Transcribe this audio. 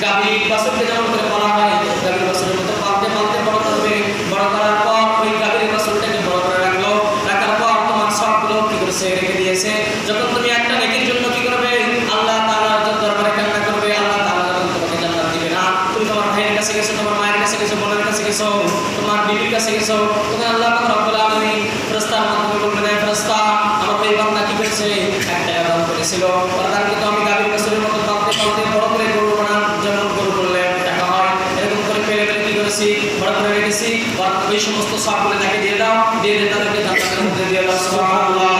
গাভীর বাছুরকে যেমন করে পালা হয়, গাভীর বাছুরের মতো পালতে পালতে বড় করবে। বড় করার পর ওই গাভীর বাছুরটাকে বড় করে রাখলো, রাখার পর তোমার সবগুলো কি করেছে রেখে দিয়েছে। যখন তুমি একটা নেকির জন্য কি করবে, আল্লাহ তাআলার দরবারে কান্না করবে, আল্লাহ তাআলা যখন তোমাকে জান্নাত দিবে না, তুমি তোমার ভাইয়ের কাছে গেছো, তোমার মায়ের কাছে গেছো, বোনের কাছে গেছো, তোমার বিবির কাছে গেছো, তখন আল্লাহ পাক রব্বুল আলামিন ফেরেশতার মাধ্যমে বলবেন, এই ফেরেশতা, আমার এই বান্দা কি করেছে, একটা দান করেছিল, তাকে তো আমি গাভীর বাছুরের মতো পালতে পালতে বড় করে গরু বানাম, যেমন গরু করলে টাকা হয়, এরকম করে পেলে পেলে কি করেছি, বড় করে রেখেছি। ওই সমস্ত সবগুলো তাকে দিয়ে দাও, দিয়ে তাদেরকে জান্নাতের মধ্যে দিয়ে দাও। সুবহানাল্লাহ।